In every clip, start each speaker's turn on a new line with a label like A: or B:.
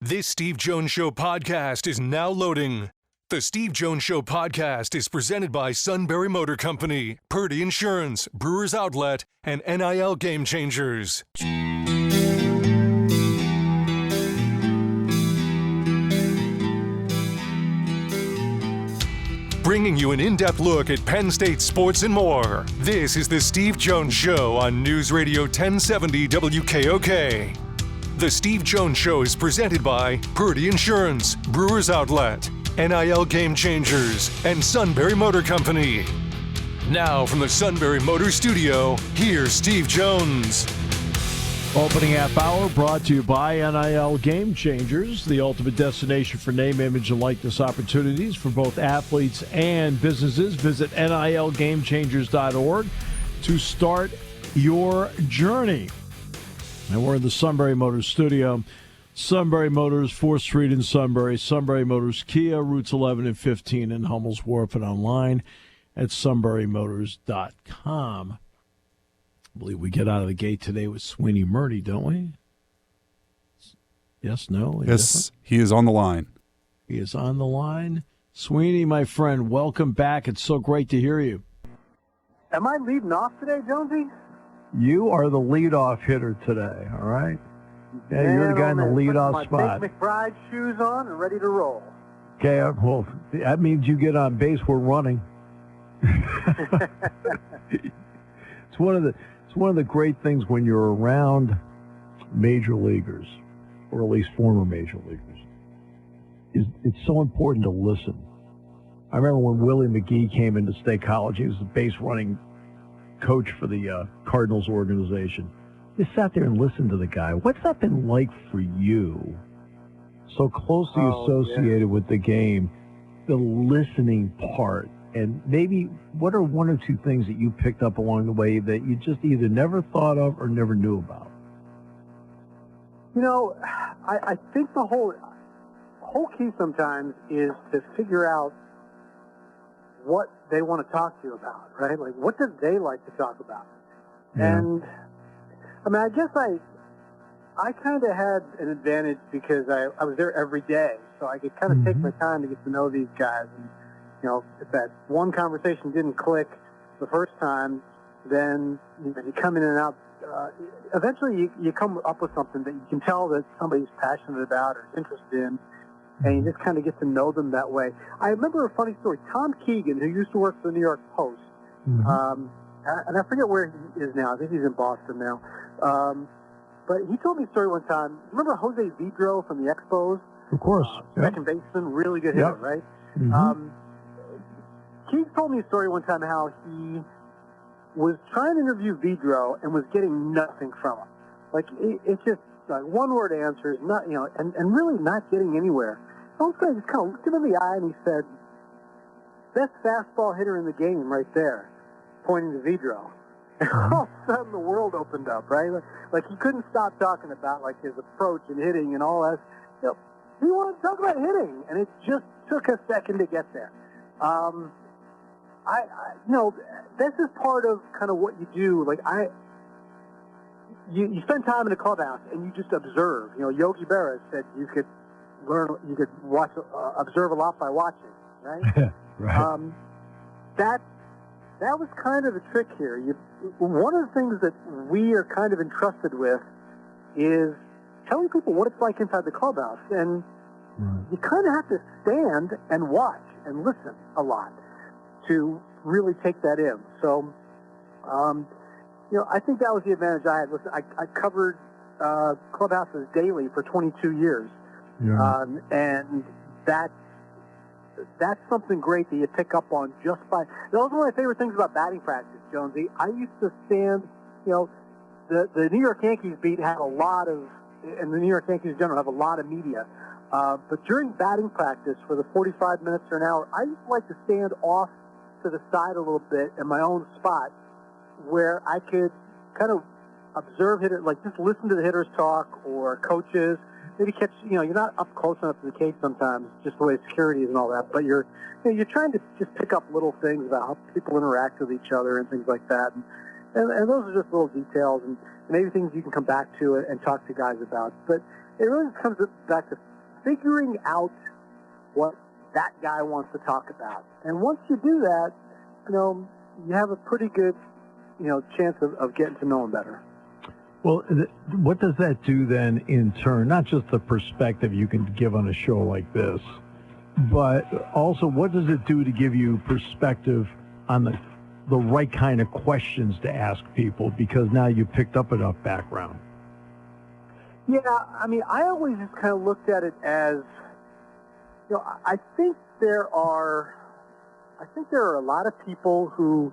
A: This Steve Jones Show podcast is now loading. The Steve Jones Show podcast is presented by Sunbury Motor Company, Purdy Insurance, Brewers Outlet, and NIL Game Changers. Bringing you an in-depth look at Penn State sports and more. This is the Steve Jones Show on News Radio 1070 WKOK. The Steve Jones Show is presented by Purdy Insurance, Brewers Outlet, NIL Game Changers, and Sunbury Motor Company. Now from the Sunbury Motor Studio, here's Steve Jones.
B: Opening half hour brought to you by NIL Game Changers, the ultimate destination for name, image, and likeness opportunities for both athletes and businesses. Visit NILGameChangers.org to start your journey. And we're in the Sunbury Motors studio. Sunbury Motors, 4th Street in Sunbury. Sunbury Motors Kia, routes 11 and 15 in Hummel's Wharf, and online at sunburymotors.com. I believe we get out of the gate today with Sweeny Murti, don't we? Yes, no?
C: Yes, he is on the line.
B: He is on the line. Sweeny, my friend, welcome back. It's so great to hear you.
D: Am I leading off today, Jonesy?
B: You are the leadoff hitter today, all right? Yeah, you're the guy in the leadoff spot.
D: My big McBride shoes on and ready to roll.
B: Okay, well, that means you get on base. We're running. It's one of the great things when you're around major leaguers, or at least former major leaguers, is it's so important to listen. I remember when Willie McGee came into State College. He was the base running coach for the Cardinals organization. You sat there and listened to the guy. What's that been like for you? So closely associated with the game, the listening part. And maybe what are one or two things that you picked up along the way that you just either never thought of or never knew about?
D: You know, I think the whole key sometimes is to figure out what they want to talk to you about, right? Like, what do they like to talk about? Yeah. And, I mean, I guess I kind of had an advantage because I was there every day, so I could kind of take my time to get to know these guys. And, you know, if that one conversation didn't click the first time, then you come in and out. Eventually, you come up with something that you can tell that somebody's passionate about or interested in, and you just kind of get to know them that way. I remember a funny story. Tom Keegan, who used to work for the New York Post, and I forget where he is now. I think he's in Boston now. But he told me a story one time. Remember Jose Vidro from the Expos?
B: Of course.
D: Second baseman, really good hitter, right? Keegan told me a story one time how he was trying to interview Vidro and was getting nothing from him. Like, it's just like one-word answers, not, you know, and really not getting anywhere. Those guys just kind of looked him in the eye and he said, "Best fastball hitter in the game right there," pointing to Vidro. And all of a sudden the world opened up, right? Like he couldn't stop talking about like his approach and hitting and all that. You know, he wanted to talk about hitting, and it just took a second to get there. You know, this is part of kind of what you do. Like you spend time in the clubhouse and you just observe. You know, Yogi Berra said you could observe a lot by watching, right?
B: Right.
D: That was kind of the trick here. One of the things that we are kind of entrusted with is telling people what it's like inside the clubhouse, and you kind of have to stand and watch and listen a lot to really take that in. So, you know, I think that was the advantage I had. Listen, I covered clubhouses daily for 22 years, and that's something great that you pick up on just by. That was one of my favorite things about batting practice, Jonesy. I used to stand, you know, the New York Yankees beat had a lot of, and the New York Yankees in general have a lot of media. But during batting practice for the 45 minutes or an hour, I used to like to stand off to the side a little bit in my own spot where I could kind of observe hitters, like just listen to the hitters talk or coaches. Maybe catch, you know, you're not up close enough to the cage sometimes, just the way security is and all that, but you're trying to just pick up little things about how people interact with each other and things like that. And those are just little details and maybe things you can come back to and talk to guys about. But it really comes back to figuring out what that guy wants to talk about. And once you do that, you have a pretty good, chance of getting to know him better.
B: Well, what does that do then in turn? Not just the perspective you can give on a show like this, but also what does it do to give you perspective on the right kind of questions to ask people, because now you picked up enough background?
D: Yeah, I mean, I always just kind of looked at it as, I think there are a lot of people who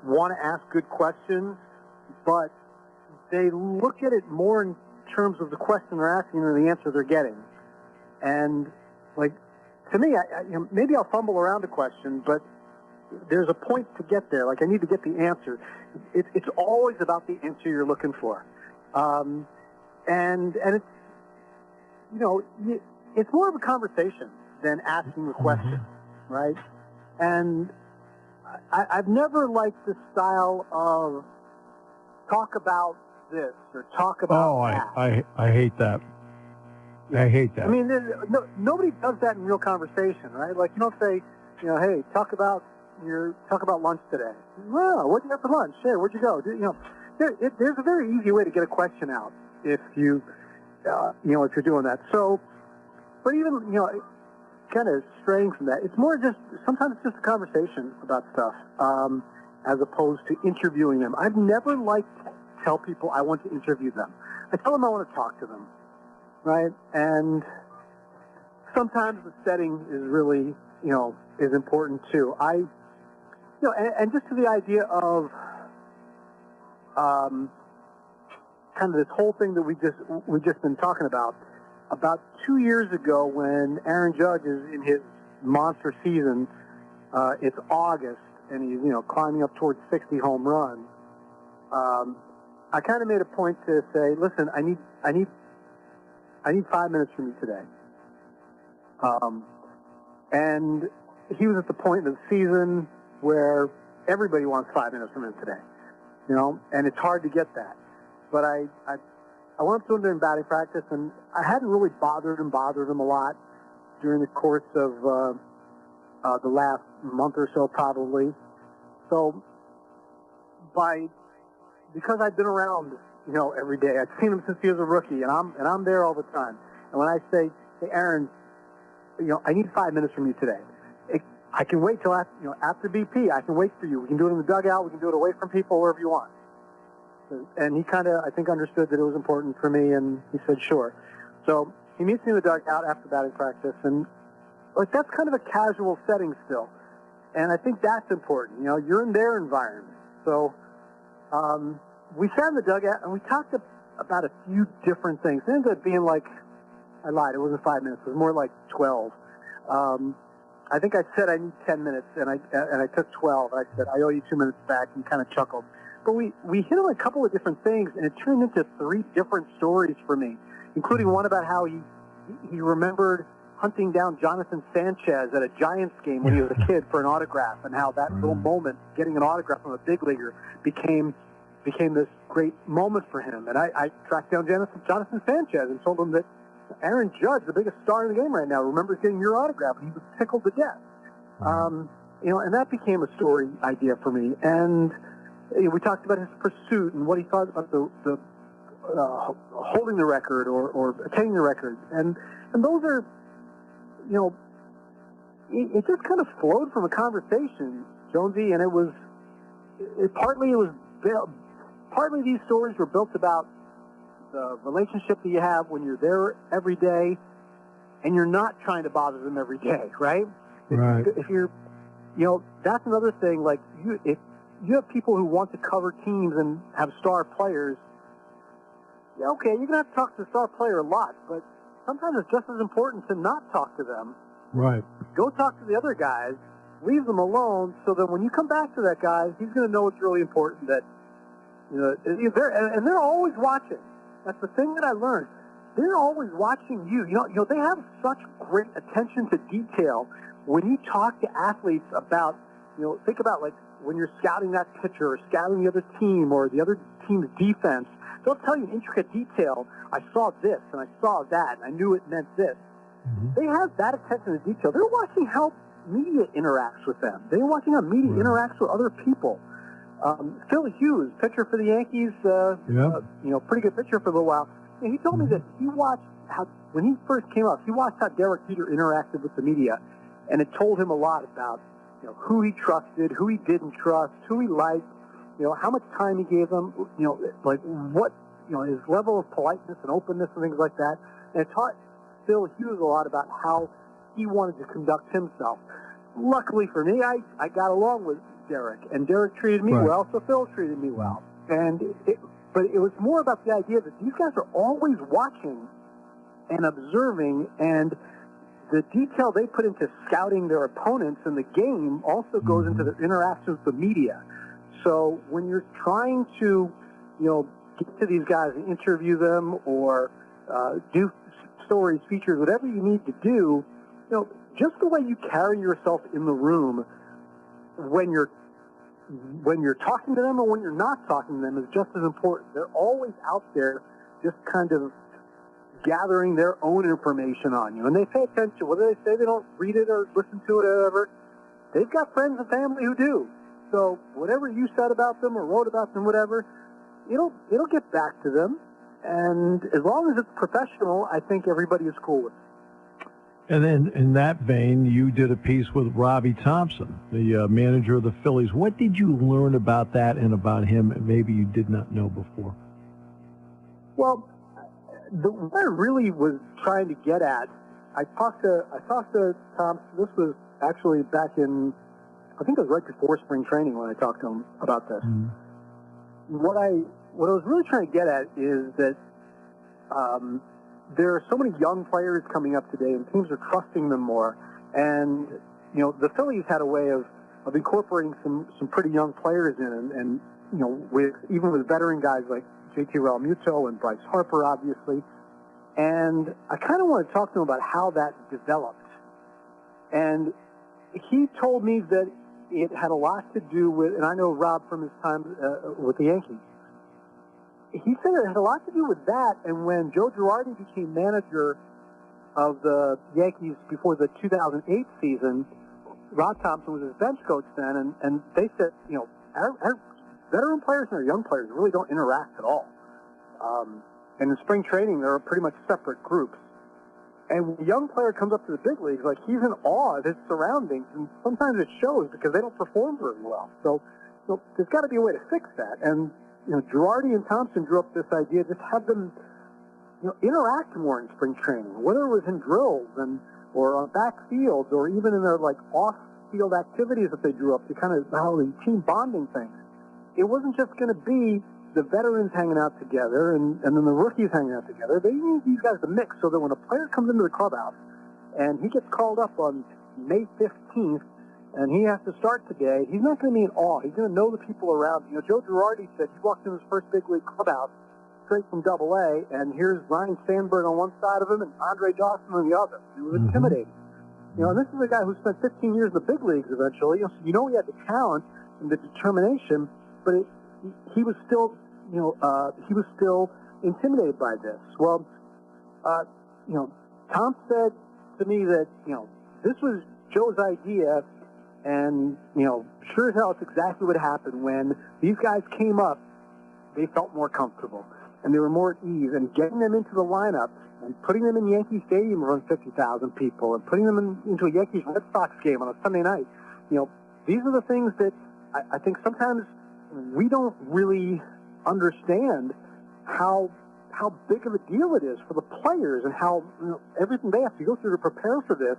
D: want to ask good questions, but they look at it more in terms of the question they're asking than the answer they're getting. And, to me, maybe I'll fumble around a question, but there's a point to get there. I need to get the answer. It's always about the answer you're looking for. And it's, it's more of a conversation than asking a question, right? And I've never liked the style of talk about this or talk about that.
B: I hate that. I hate that.
D: I mean, nobody does that in real conversation, right? You don't say, hey, talk about lunch today. Well, what'd you have for lunch? Hey, where'd you go? There's a very easy way to get a question out if you, if you're doing that. So, but even, kind of straying from that, it's more just, sometimes it's just a conversation about stuff, as opposed to interviewing them. I've never liked to tell people I want to interview them. I tell them I want to talk to them, right? And sometimes the setting is really, is important too. And just to the idea of, kind of this whole thing that we've just been talking about 2 years ago when Aaron Judge is in his monster season, it's August, and he's, climbing up towards 60 home runs. I kind of made a point to say, listen, I need 5 minutes from you today. And he was at the point in the season where everybody wants 5 minutes from him today, and it's hard to get that. But I went up to him during batting practice, and I hadn't really bothered him a lot during the course of the last month or so, probably. So because I've been around, every day, I've seen him since he was a rookie, and I'm there all the time. And when I say, hey, Aaron, I need 5 minutes from you today. I can wait till after BP. I can wait for you. We can do it in the dugout. We can do it away from people, wherever you want. And he kind of, I think, understood that it was important for me, and he said, sure. So he meets me in the dugout after batting practice, and that's kind of a casual setting still. And I think that's important. You're in their environment. So we sat in the dugout, and we talked about a few different things. It ended up being I lied, it wasn't 5 minutes. It was more like 12. I think I said I need 10 minutes, and I took 12. I said, I owe you 2 minutes back, and he kind of chuckled. But we hit on a couple of different things, and it turned into 3 different stories for me, including one about how he remembered hunting down Jonathan Sanchez at a Giants game when he was a kid for an autograph, and how that little moment, getting an autograph from a big leaguer, became this great moment for him. And I tracked down Jonathan Sanchez and told him that Aaron Judge, the biggest star in the game right now, remembers getting your autograph, and he was tickled to death. And that became a story idea for me. And we talked about his pursuit and what he thought about the holding the record or attaining the record. And those are, it just kind of flowed from a conversation, Jonesy, and partly these stories were built about the relationship that you have when you're there every day, and you're not trying to bother them every day, right?
B: Right.
D: If you're, that's another thing. If you have people who want to cover teams and have star players, okay, you're gonna have to talk to the star player a lot, but sometimes it's just as important to not talk to them.
B: Right.
D: Go talk to the other guys, leave them alone, so that when you come back to that guy, he's gonna know it's really important that they're always watching. That's the thing that I learned. They're always watching you. They have such great attention to detail when you talk to athletes about, think about when you're scouting that pitcher or scouting the other team or the other team's defense. They'll tell you in intricate detail, I saw this and I saw that and I knew it meant this. They have that attention to detail. They're watching how media interacts with them. They're watching how media interacts with other people. Phil Hughes, pitcher for the Yankees, pretty good pitcher for a little while. And he told me that he watched how, when he first came up, he watched how Derek Jeter interacted with the media, and it told him a lot about, who he trusted, who he didn't trust, who he liked, how much time he gave them, like what, his level of politeness and openness and things like that. And it taught Phil Hughes a lot about how he wanted to conduct himself. Luckily for me, I got along with Derek, and Derek treated me well, so Phil treated me well. But it was more about the idea that these guys are always watching and observing, and the detail they put into scouting their opponents in the game also goes into their interactions with the media. So when you're trying to, get to these guys and interview them or do stories, features, whatever you need to do, just the way you carry yourself in the room when you're talking to them or when you're not talking to them is just as important. They're always out there just kind of gathering their own information on you. And they pay attention. Whether they say they don't read it or listen to it or whatever, they've got friends and family who do. So whatever you said about them or wrote about them, whatever, it'll get back to them. And as long as it's professional, I think everybody is cool with it.
B: And then in that vein, you did a piece with Robbie Thompson, the manager of the Phillies. What did you learn about that and about him that maybe you did not know before?
D: Well, what I really was trying to get at, I talked to Thompson. This was actually back in, I think it was right before spring training when I talked to him about this. What I was really trying to get at is that there are so many young players coming up today, and teams are trusting them more. And the Phillies had a way of incorporating some pretty young players in, and even with veteran guys like JT Realmuto and Bryce Harper, obviously. And I kind of want to talk to him about how that developed. And he told me that it had a lot to do with, and I know Rob from his time with the Yankees, he said it had a lot to do with that, and when Joe Giardi became manager of the Yankees before the 2008 season, Rob Thompson was his bench coach then, and they said, our veteran players and our young players really don't interact at all. And in spring training, they're pretty much separate groups. And when a young player comes up to the big leagues, like, he's in awe of his surroundings, and sometimes it shows because they don't perform very well. So there's got to be a way to fix that. And Giardi and Thompson drew up this idea, just have them, interact more in spring training, whether it was in drills or on backfields or even in their off-field activities that they drew up to kind of how the team bonding things. It wasn't just going to be the veterans hanging out together and then the rookies hanging out together. They need these guys to mix so that when a player comes into the clubhouse and he gets called up on May 15th, and he has to start today, he's not going to be in awe. He's going to know the people around him. Joe Girardi said he walked in his first big league clubhouse straight from Double-A, and here's Ryan Sandberg on one side of him and Andre Dawson on the other. It was intimidating. And this is a guy who spent 15 years in the big leagues eventually. So he had the talent and the determination, but he was still, intimidated by this. Well, Tom said to me that, this was Joe's idea. And, sure as hell, it's exactly what happened. When these guys came up, they felt more comfortable, and they were more at ease. And getting them into the lineup and putting them in Yankee Stadium around 50,000 people and putting them into a Yankees-Red Sox game on a Sunday night, these are the things that I think sometimes we don't really understand how big of a deal it is for the players and how everything they have to go through to prepare for this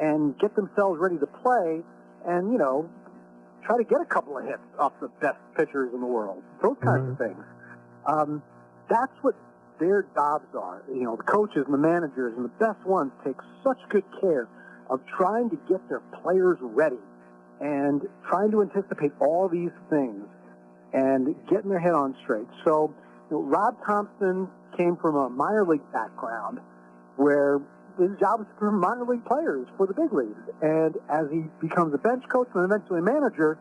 D: and get themselves ready to play and, try to get a couple of hits off the best pitchers in the world, those kinds of things. That's what their jobs are. The coaches and the managers and the best ones take such good care of trying to get their players ready and trying to anticipate all these things and getting their head on straight. So Rob Thompson came from a minor league background where his job is for minor league players for the big leagues. And as he becomes a bench coach and eventually a manager,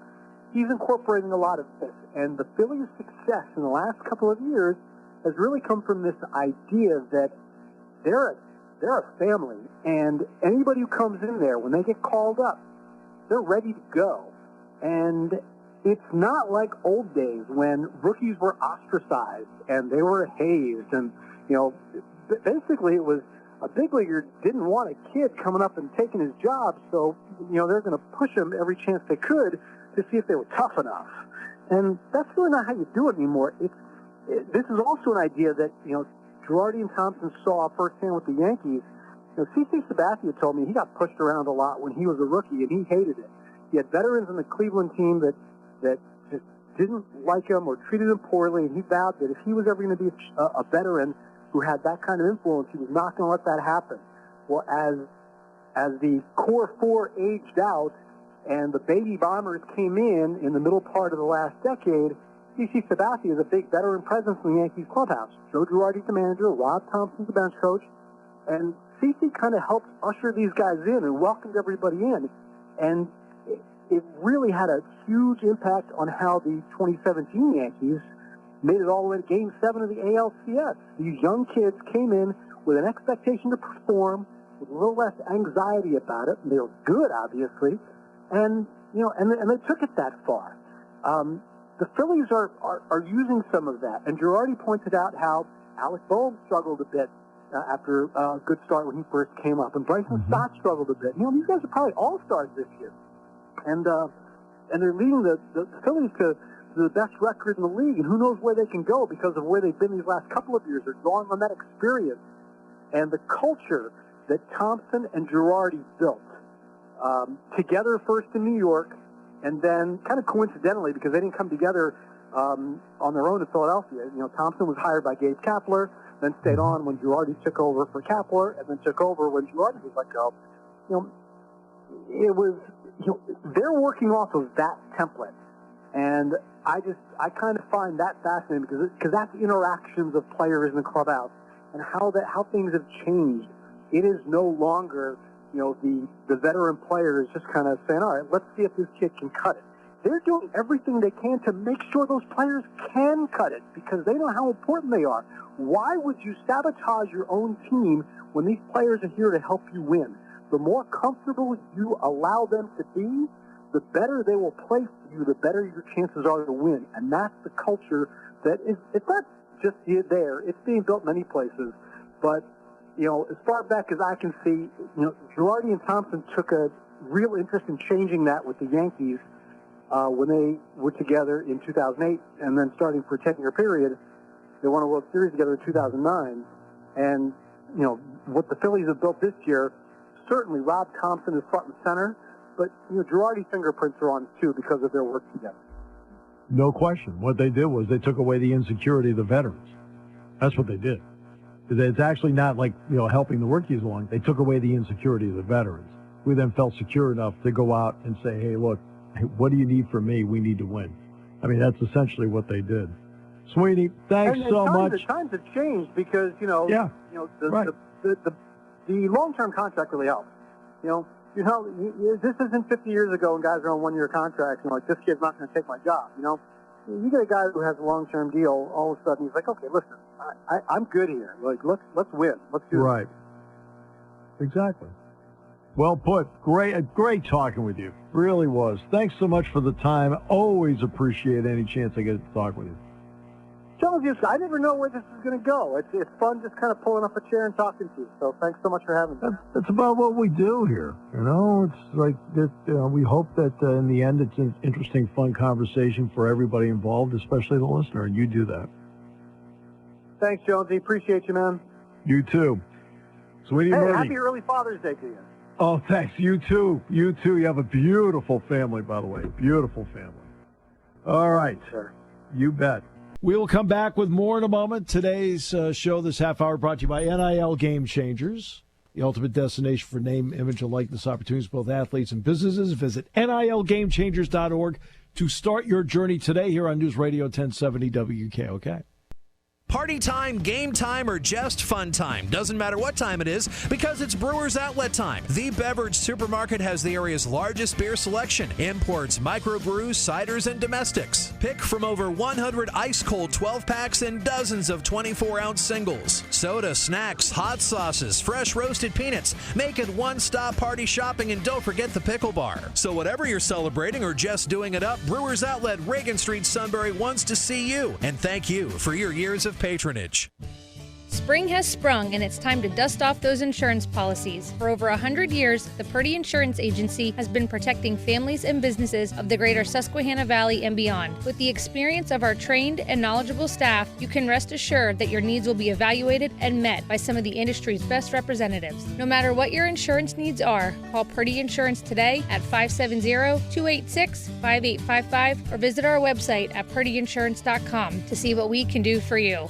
D: he's incorporating a lot of this. And the Phillies' success in the last couple of years has really come from this idea that they're a they're a family, and anybody who comes in there, when they get called up, they're ready to go. And it's not like old days when rookies were ostracized and they were hazed. And, basically it was a big leaguer didn't want a kid coming up and taking his job, so, they're going to push him every chance they could to see if they were tough enough. And that's really not how you do it anymore. This is also an idea that, Giardi and Thompson saw firsthand with the Yankees. CC Sabathia told me he got pushed around a lot when he was a rookie, and he hated it. He had veterans in the Cleveland team that just didn't like him or treated him poorly, and he vowed that if he was ever going to be a veteran who had that kind of influence, he was not going to let that happen. Well, as the core four aged out and the baby bombers came in the middle part of the last decade, CC Sabathia is a big veteran presence in the Yankees clubhouse. Joe Giardi's the manager, Rob Thompson's the bench coach, and CC kind of helped usher these guys in and welcomed everybody in. And it really had a huge impact on how the 2017 Yankees made it all the way to Game 7 of the ALCS. These young kids came in with an expectation to perform, with a little less anxiety about it. And they were good, obviously, and they took it that far. The Phillies are using some of that, and Giardi pointed out how Alec Bohm struggled a bit after a good start when he first came up, and Bryson Stott struggled a bit. These guys are probably all-stars this year, and they're leading the Phillies to the best record in the league, and who knows where they can go because of where they've been these last couple of years. They're drawing on that experience and the culture that Thompson and Giardi built together first in New York, and then kind of coincidentally, because they didn't come together on their own in Philadelphia. Thompson was hired by Gabe Kapler, then stayed on when Giardi took over for Kapler, and then took over when Giardi was let go. It was, they're working off of that template. And I kind of find that fascinating because that's interactions of players in the clubhouse and how things have changed. It is no longer, the veteran players just kind of saying, all right, let's see if this kid can cut it. They're doing everything they can to make sure those players can cut it because they know how important they are. Why would you sabotage your own team when these players are here to help you win? The more comfortable you allow them to be, the better they will play for you, the better your chances are to win. And that's the culture that it's not just there. It's being built in many places. But, as far back as I can see, Giardi and Thompson took a real interest in changing that with the Yankees when they were together in 2008, and then starting for a 10-year period, they won a World Series together in 2009. And, what the Phillies have built this year, certainly Rob Thompson is front and center, but Giardi's fingerprints are on it too because of their work together.
B: No question. What they did was they took away the insecurity of the veterans. That's what they did. It's actually not like, helping the rookies along. They took away the insecurity of the veterans. We then felt secure enough to go out and say, hey, look, what do you need from me? We need to win. I mean, that's essentially what they did. Sweeny, thanks so much.
D: The times have changed because,
B: right.
D: The long-term contract really helps. This isn't 50 years ago when guys are on one-year contracts and like, this kid's not going to take my job, You get a guy who has a long-term deal, all of a sudden he's like, okay, listen, I'm good here. Like, let's win. Let's do it.
B: Right. Exactly. Well put. Great talking with you. Really was. Thanks so much for the time. Always appreciate any chance I get to talk with you.
D: I never know where this is going to go. It's fun just kind of pulling up a chair and talking to you. So thanks so much for having me.
B: That's about what we do here. It's like we hope that in the end it's an interesting, fun conversation for everybody involved, especially the listener, and you do that.
D: Thanks, Jonesy. Appreciate you, man.
B: You too. Sweeny Murti.
D: Happy early Father's Day to you.
B: Oh, thanks. You too. You too. You have a beautiful family, by the way. Beautiful family. All right.
D: Sure.
B: You bet.
C: We will come back with more in a moment. Today's show, this half hour, brought to you by NIL Game Changers, the ultimate destination for name, image, and likeness opportunities for both athletes and businesses. Visit NILGameChangers.org to start your journey today here on News Radio 1070 WKOK.
E: Party time, game time, or just fun time. Doesn't matter what time it is because it's Brewers Outlet time. The beverage supermarket has the area's largest beer selection, imports, microbrews, ciders, and domestics. Pick from over 100 ice-cold 12-packs and dozens of 24-ounce singles. Soda, snacks, hot sauces, fresh roasted peanuts. Make it one-stop party shopping, and don't forget the pickle bar. So whatever you're celebrating or just doing it up, Brewers Outlet, Reagan Street, Sunbury wants to see you. And thank you for your years of patronage.
F: Spring has sprung, and it's time to dust off those insurance policies. For over 100 years, the Purdy Insurance Agency has been protecting families and businesses of the greater Susquehanna Valley and beyond. With the experience of our trained and knowledgeable staff, you can rest assured that your needs will be evaluated and met by some of the industry's best representatives. No matter what your insurance needs are, call Purdy Insurance today at 570-286-5855 or visit our website at purdyinsurance.com to see what we can do for you.